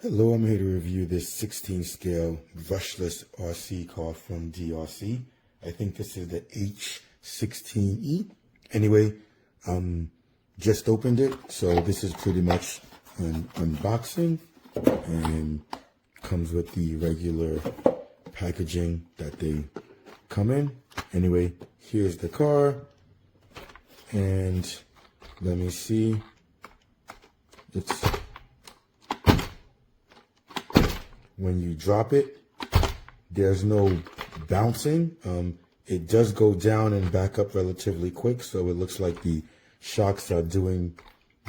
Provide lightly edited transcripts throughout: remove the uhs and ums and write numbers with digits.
Hello, I'm here to review this 16 scale brushless RC car from DRC. I think this is the H16E. Anyway, just opened it, so this is pretty much an unboxing and comes with the regular packaging that they come in. Anyway, here's the car, and let me see. It's when you drop it, there's no bouncing. It does go down and back up relatively quick, so it looks like the shocks are doing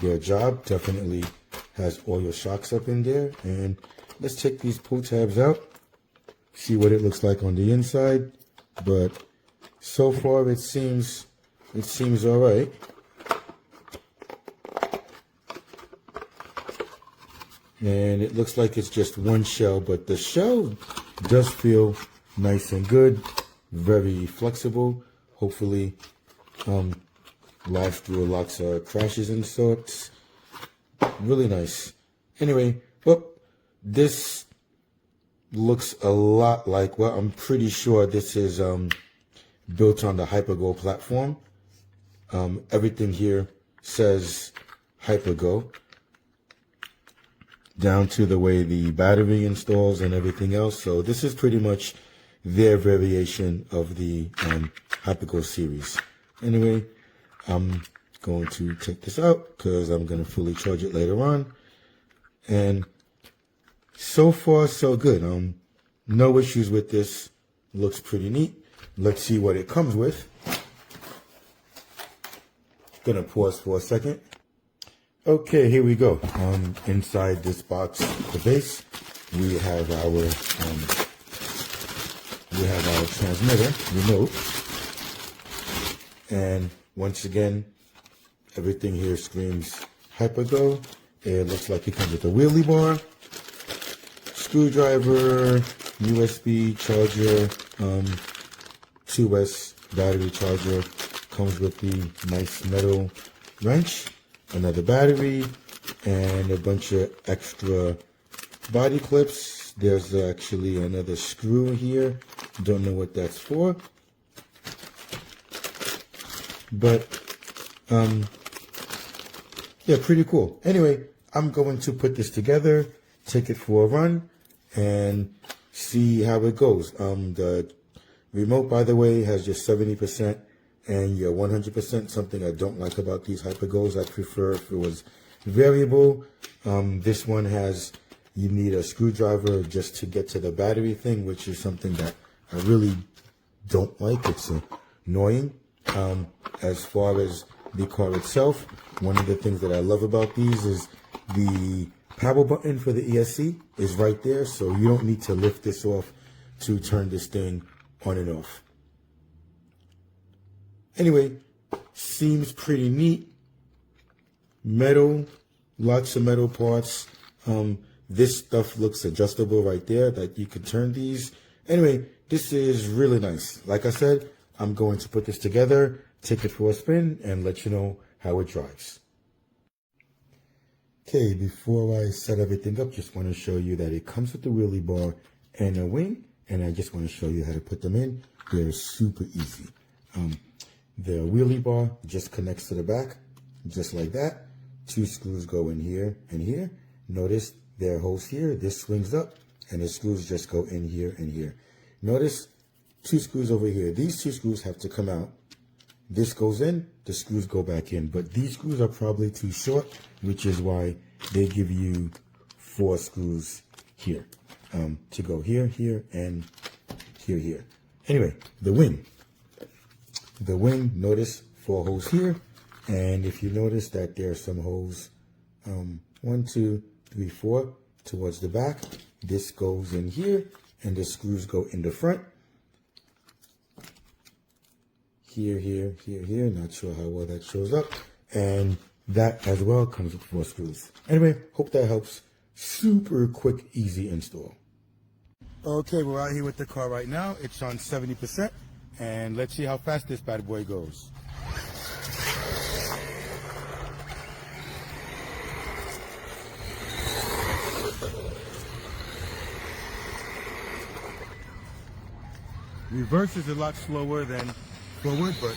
their job. Definitely has all your shocks up in there. And let's take these pull tabs out, see what it looks like on the inside. But so far it seems all right. And it looks like it's just one shell, but the shell does feel nice and good, very flexible. Hopefully, last through lots of crashes and sorts. Really nice. Anyway, well, this looks a lot like, well, I'm pretty sure this is built on the HyperGo platform. Everything here says HyperGo, down to the way the battery installs and everything else. So this is pretty much their variation of the HyperGo series. Anyway, I'm going to take this out because I'm going to fully charge it later on. And so far, so good. No issues with this. Looks pretty neat. Let's see what it comes with. Gonna pause for a second. Okay, here we go. Inside this box, the base, we have our transmitter remote, and once again, everything here screams HyperGo. It looks like it comes with a wheelie bar, screwdriver, USB charger, 2S battery charger. Comes with the nice metal wrench, another battery, and a bunch of extra body clips. There's actually another screw here. Don't know what that's for. But, yeah, pretty cool. Anyway, I'm going to put this together, take it for a run, and see how it goes. The remote, by the way, has just 70%. And you're 100%. Something I don't like about these HyperGos. I prefer if it was variable. This one has, you need a screwdriver just to get to the battery thing, which is something that I really don't like. It's annoying. As far as the car itself, one of the things that I love about these is the power button for the ESC is right there. So you don't need to lift this off to turn this thing on and off. Anyway, seems pretty neat. Metal, lots of metal parts. This stuff looks adjustable right there, that you can turn these. Anyway, this is really nice. Like I said, I'm going to put this together, take it for a spin, and let you know how it drives. Okay, before I set everything up, just want to show you that it comes with the wheelie bar and a wing, and I just want to show you how to put them in. They're super easy. The wheelie bar just connects to the back, just like that. 2 screws go in here and here. Notice there are holes here. This swings up, and the screws just go in here and here. Notice 2 screws over here. These 2 screws have to come out. This goes in, the screws go back in. But these screws are probably too short, which is why they give you 4 screws here to go here, here, and here, here. Anyway, the wing. The wing, notice 4 holes here, and if you notice that there are some holes, 1, 2, 3, 4 towards the back, this goes in here, and the screws go in the front. Here, here, here, here, not sure how well that shows up, and that as well comes with 4 screws. Anyway, hope that helps. Super quick, easy install. Okay, we're out here with the car right now. It's on 70%. And let's see how fast this bad boy goes. Reverse is a lot slower than forward, but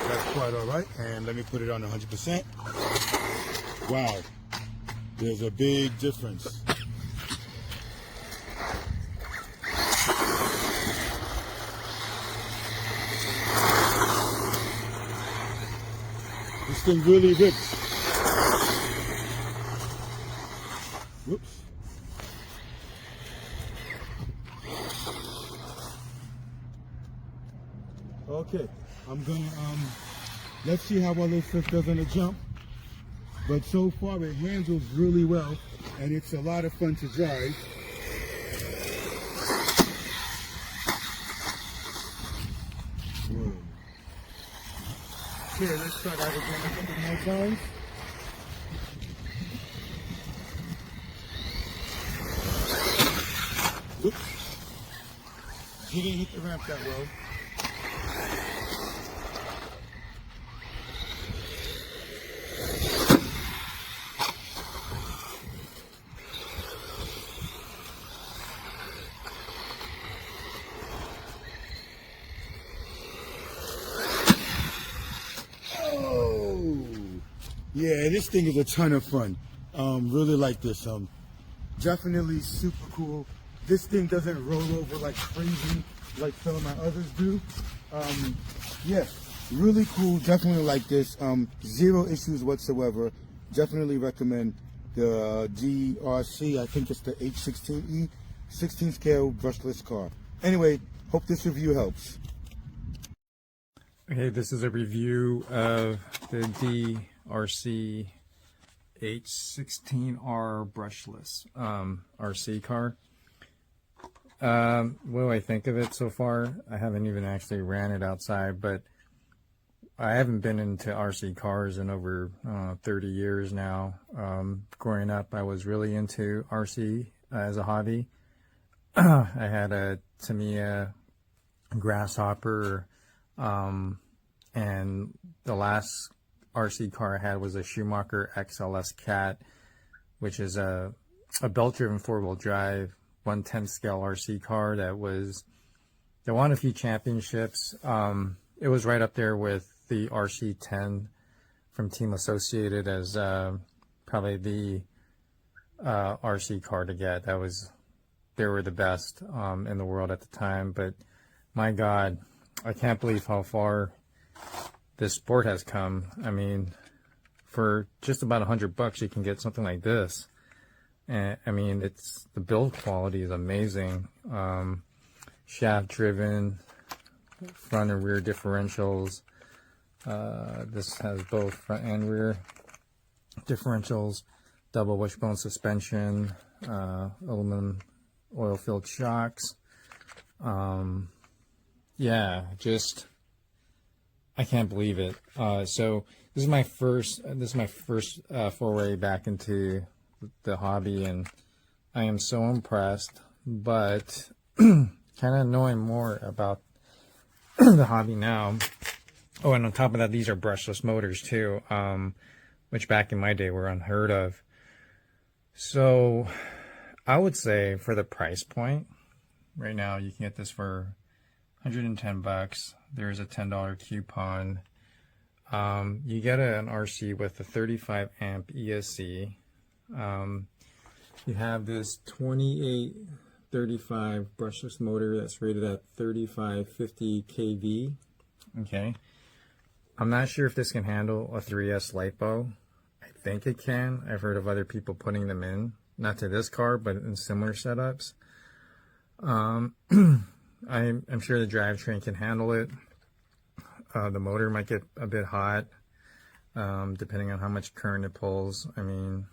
that's quite all right. And let me put it on 100%. Wow, there's a big difference. This thing really rips. Whoops. Okay, I'm gonna let's see how well this does on a jump. But so far it handles really well, and it's a lot of fun to drive. Whoa. Okay, let's try that again a couple more times. Oops. He didn't hit the ramp that well. Yeah, this thing is a ton of fun. Really like this. Definitely super cool. This thing doesn't roll over like crazy like some of my others do. Yeah, really cool. Definitely like this. Zero issues whatsoever. Definitely recommend the DRC. I think it's the H16E, 16 scale brushless car. Anyway, hope this review helps. Okay, this is a review of the DRC H16R brushless RC car. What do I think of it so far? I haven't even actually ran it outside, but I haven't been into RC cars in over 30 years now. Growing up, I was really into RC as a hobby. I had a Tamiya Grasshopper, and the last RC car I had was a Schumacher XLS Cat, which is a belt-driven four-wheel drive 1/10 scale RC car that won a few championships. It was right up there with the RC10 from Team Associated as probably the RC car to get. They were the best in the world at the time. But my God, I can't believe how far this sport has come. I mean, for just about $100 you can get something like this. And I mean, the build quality is amazing. Shaft driven, front and rear differentials. This has both front and rear differentials, double wishbone suspension, aluminum oil filled shocks. Yeah, just I can't believe it. So this is my first foray back into the hobby, and I am so impressed, but kind of knowing more about the hobby now. Oh, and on top of that, these are brushless motors too, which back in my day were unheard of. So I would say for the price point, right now you can get this for $110. There's a $10 coupon. You get an RC with a 35 amp ESC. You have this 2835 brushless motor that's rated at 3550 kV. Okay. I'm not sure if this can handle a 3S LiPo. I think it can. I've heard of other people putting them in, not to this car, but in similar setups. I'm sure the drivetrain can handle it. The motor might get a bit hot, depending on how much current it pulls. I mean,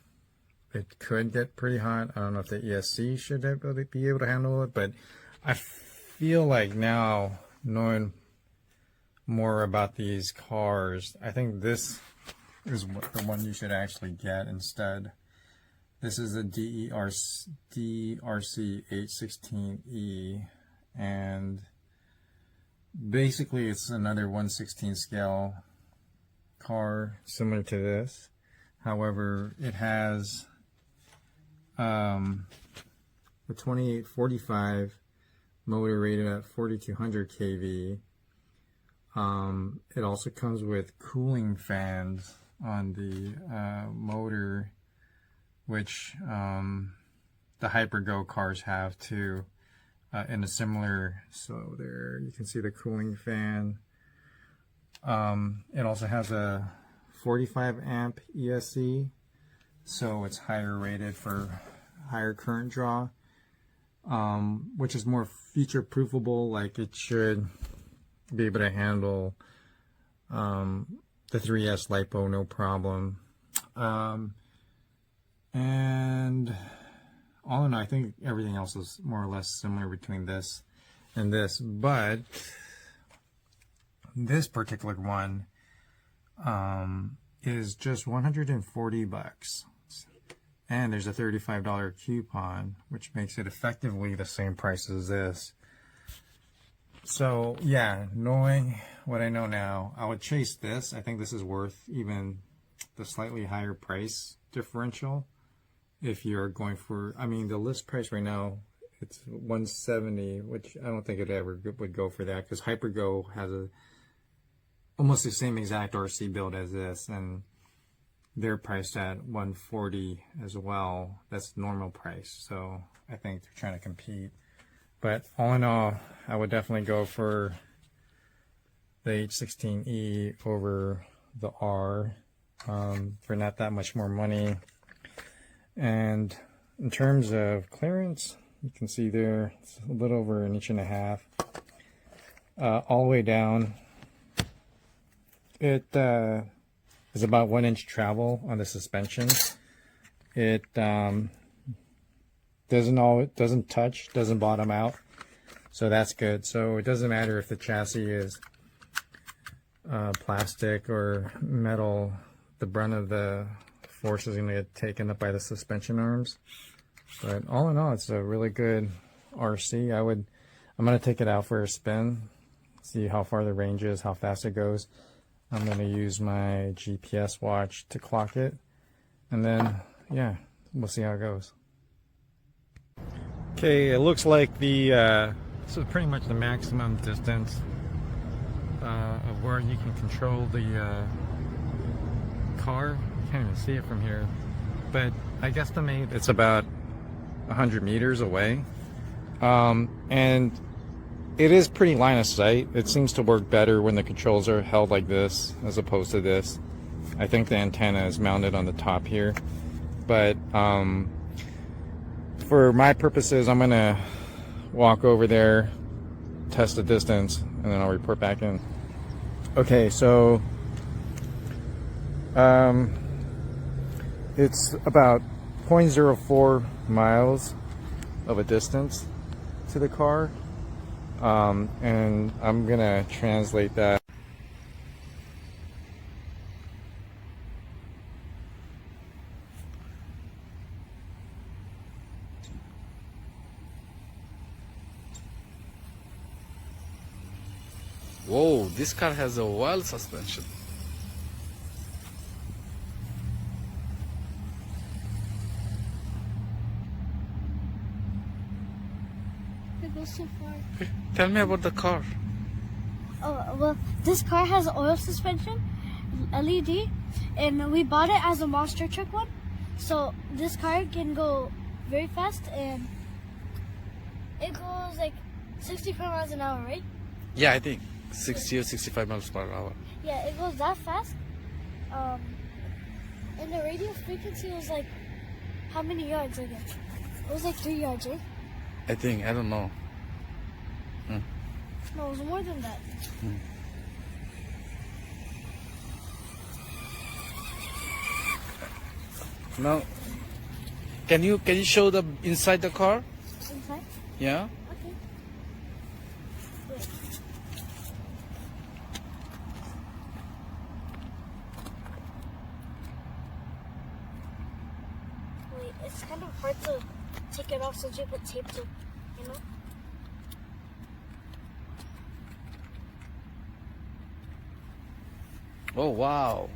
it could get pretty hot. I don't know if the ESC should be able to handle it, but I feel like now, knowing more about these cars, I think this is the one you should actually get instead. This is a DRC H16E, and basically it's another 1/16 scale car similar to this. However, it has the 2845 motor rated at 4200 kV. It also comes with cooling fans on the motor, which the Hypergo cars have too, in a similar, so there you can see the cooling fan. It also has a 45 amp ESC, so it's higher rated for higher current draw, which is more feature proofable, like it should be able to handle the 3S LiPo no problem. And all in all, I think everything else is more or less similar between this and this, but this particular one is just 140 bucks. And there's a $35 coupon, which makes it effectively the same price as this. So yeah, knowing what I know now, I would chase this. I think this is worth even the slightly higher price differential. If you're going for, I mean, the list price right now, it's $170, which I don't think it ever would go for that, because Hypergo has almost the same exact RC build as this, and they're priced at $140 as well. That's normal price, so I think they're trying to compete. But all in all, I would definitely go for the H16E over the R for not that much more money. And in terms of clearance, you can see there it's a little over 1.5 inches. All the way down, it is about 1 inch travel on the suspension. It doesn't touch, doesn't bottom out, so that's good. So it doesn't matter if the chassis is plastic or metal, the brunt of the force is going to get taken up by the suspension arms. But all in all, it's a really good RC. I'm going to take it out for a spin, see how far the range is, how fast it goes. I'm going to use my GPS watch to clock it, and then yeah, we'll see how it goes. Okay, it looks like this is pretty much the maximum distance of where you can control the car. You can't even see it from here, but I guesstimate it's about 100 meters away, and it is pretty line of sight. It seems to work better when the controls are held like this as opposed to this. I think the antenna is mounted on the top here, but for my purposes, I'm gonna walk over there, test the distance, and then I'll report back in. Okay, so it's about 0.04 miles of a distance to the car, and I'm gonna translate that. Whoa, this car has a wild suspension. It goes so far. Tell me about the car. Oh, well, this car has oil suspension, LED, and we bought it as a monster truck one. So this car can go very fast, and it goes like 65 miles an hour, right? Yeah, I think 60 or 65 miles per hour. Yeah, it goes that fast. And the radio frequency was like, how many yards again? It was like 3 yards, right? I think, I don't know. No, it was more than that. Now, can you show the inside the car? Inside? Yeah. Okay. Wait. Wait, it's kind of hard to take it off since you put tape to, you know? Oh wow.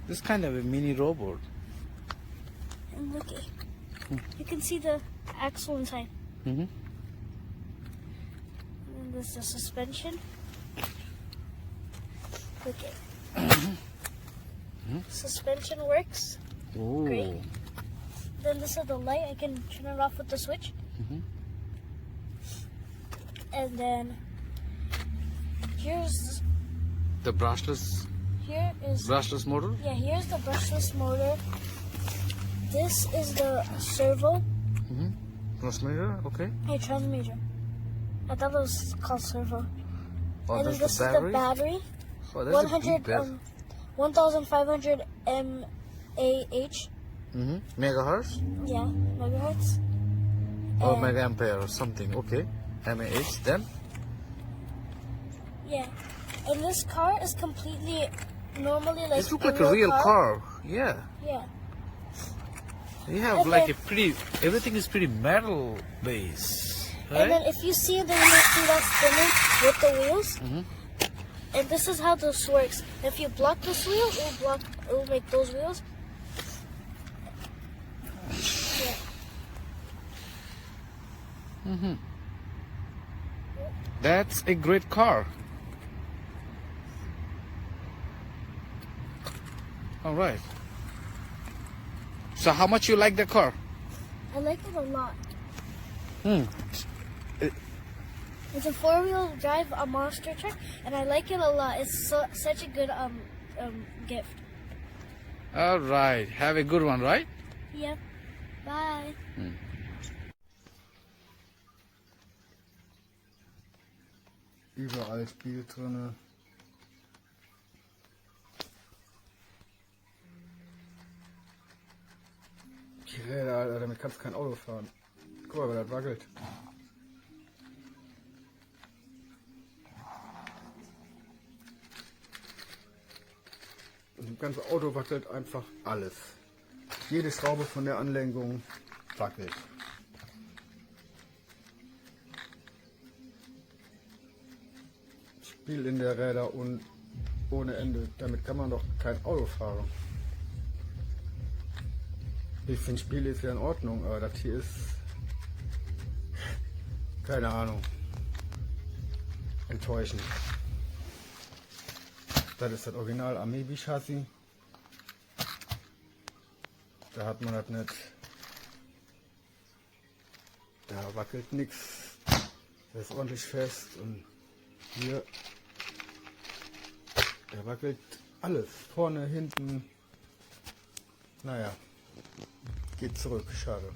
This is kind of a mini robot. And look, you can see the axle inside. Mm-hmm. This is the suspension. Okay. Suspension works. Oh. Great. Then this is the light. I can turn it off with the switch. And then here's The brushless motor. Yeah, here's the brushless motor. This is the servo. Transmitter. Okay. Hey, transmitter. I thought it was called servo. Oh, And then that's this the is the battery. battery. Oh, that's a 100 big battery. 1,500 mAh. Megahertz Yeah, megahertz. or And- mega ampere or something. Okay. mAh. Then. Yeah, and this car is completely normally like This looks like a real car. Yeah. Yeah, You have And like then- a pretty. Everything is pretty metal base. and then Right? if you see the see that spinning with the wheels, and this is how this works. If you block this wheel, it will make those wheels. Yeah. That's a great car. All right. So how much you like the car? I like it a lot. Hmm. It's a 4-wheel drive, a monster truck, and I like it a lot. It's such a good gift. All right. Have a good one, right? Yep. Bye. Überall Spiel drinne. Die Räder, Alter, damit kannst du kein Auto fahren. Guck mal, weil das wackelt. Und im ganzen Auto wackelt einfach alles. Jede Schraube von der Anlenkung wackelt. Spiel in der Räder und ohne Ende. Damit kann man doch kein Auto fahren. Ich finde Spiel ist ja in Ordnung, aber das hier ist keine Ahnung. Enttäuschend. Das ist das Original Amebi Chassis. Da hat man das nicht. Da wackelt nichts. Das ist ordentlich fest und hier, da wackelt alles. Vorne, hinten. Naja, geht zurück. Schade.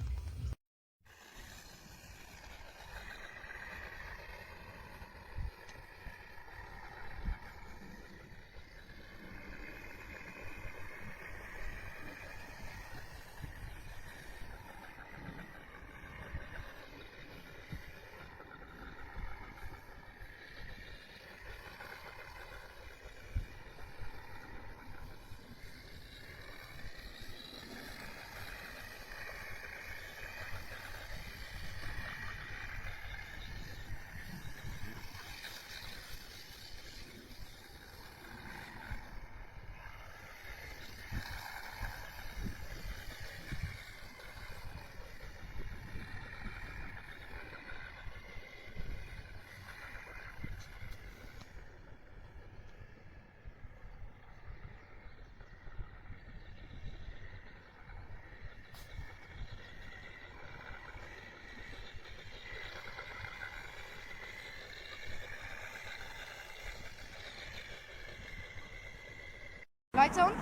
Lights on?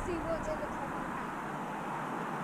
See what's in the top of the pan.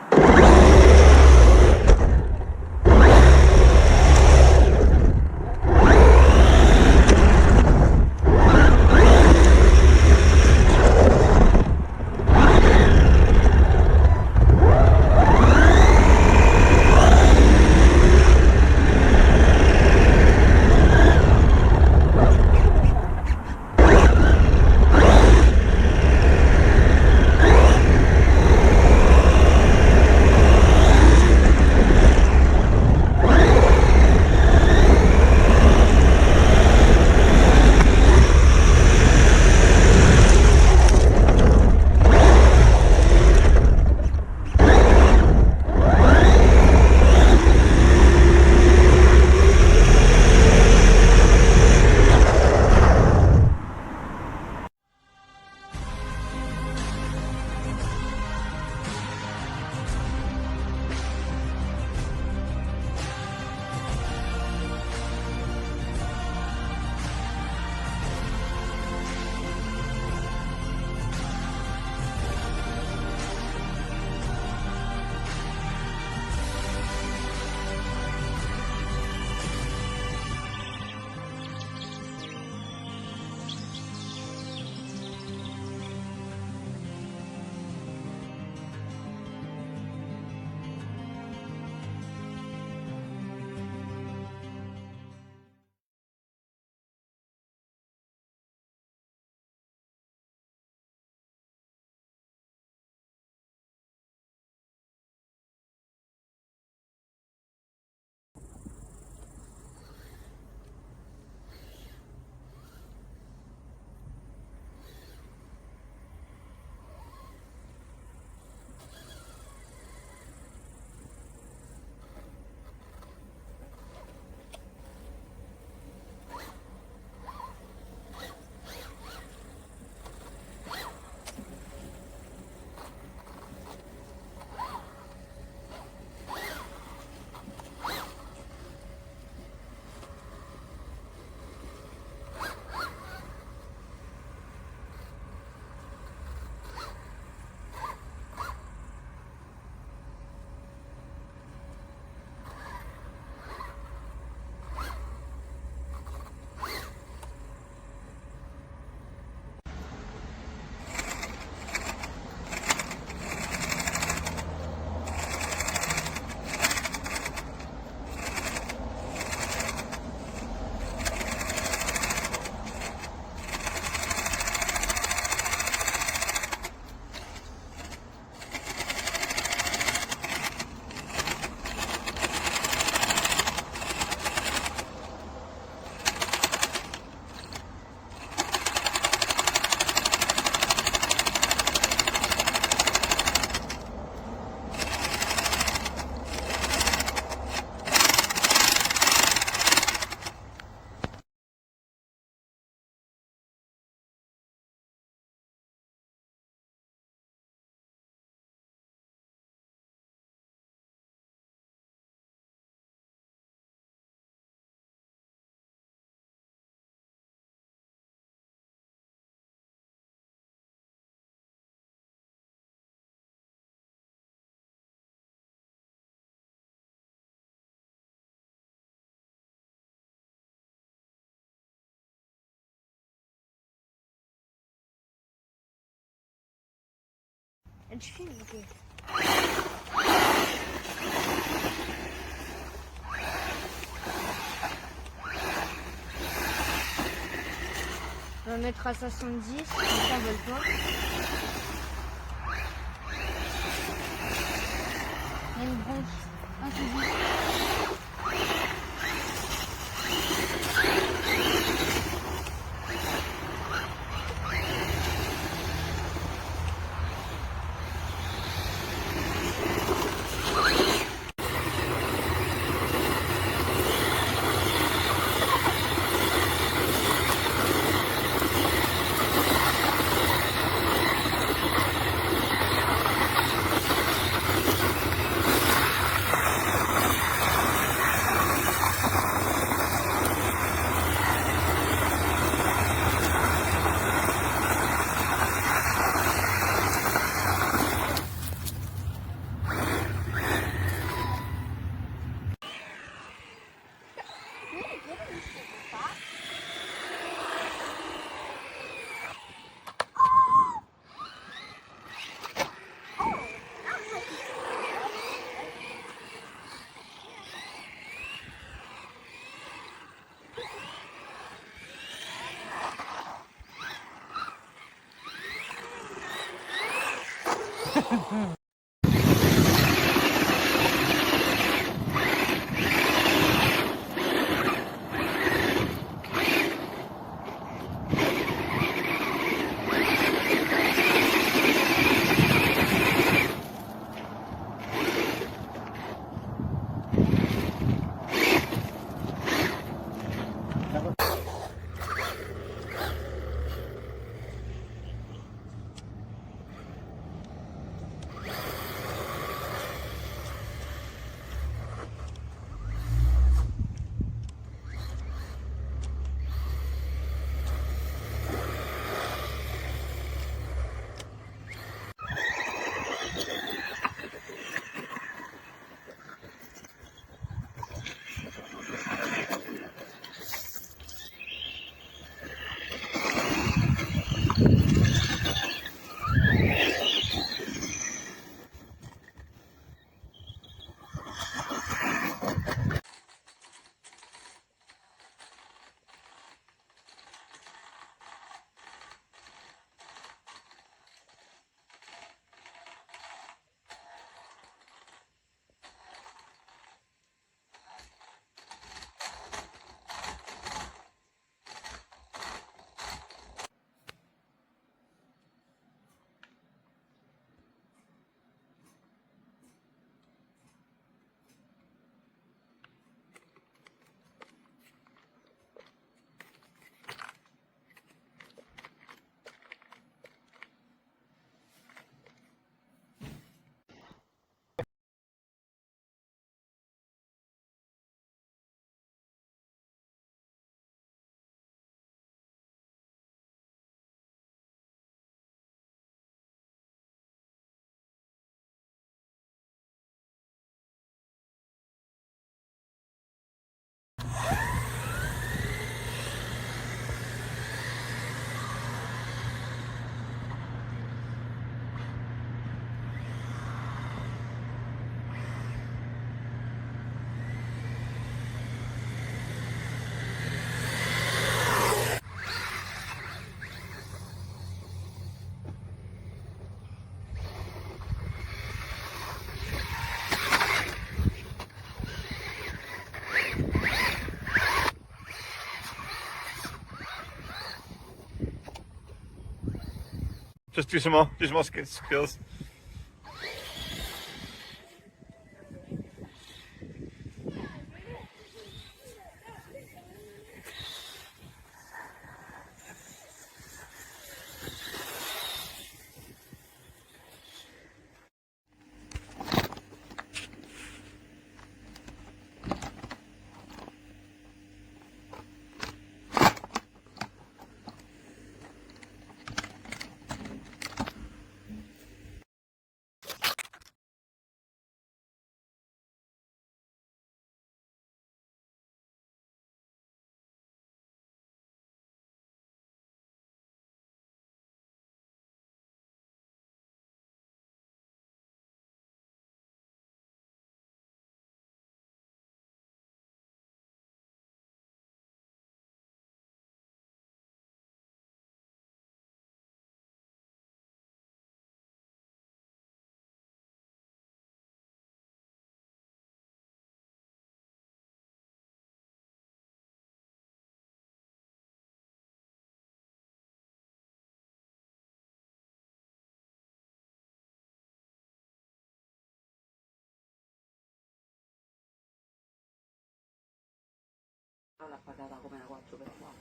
drzwi lubię. On va mettre à 70, comme ça on vole pas. Il y a une branche. Ah, c'est bon. Just do some more skills. La patata come la faccio per qua?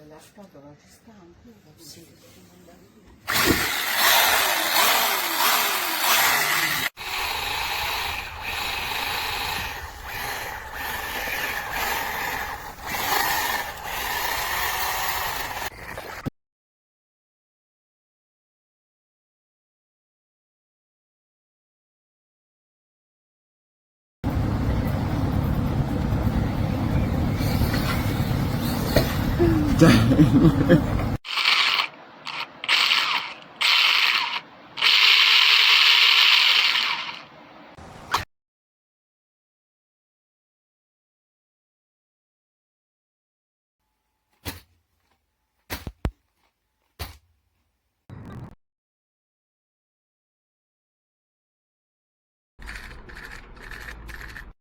La scatola ci sta anche? Sì. Dai.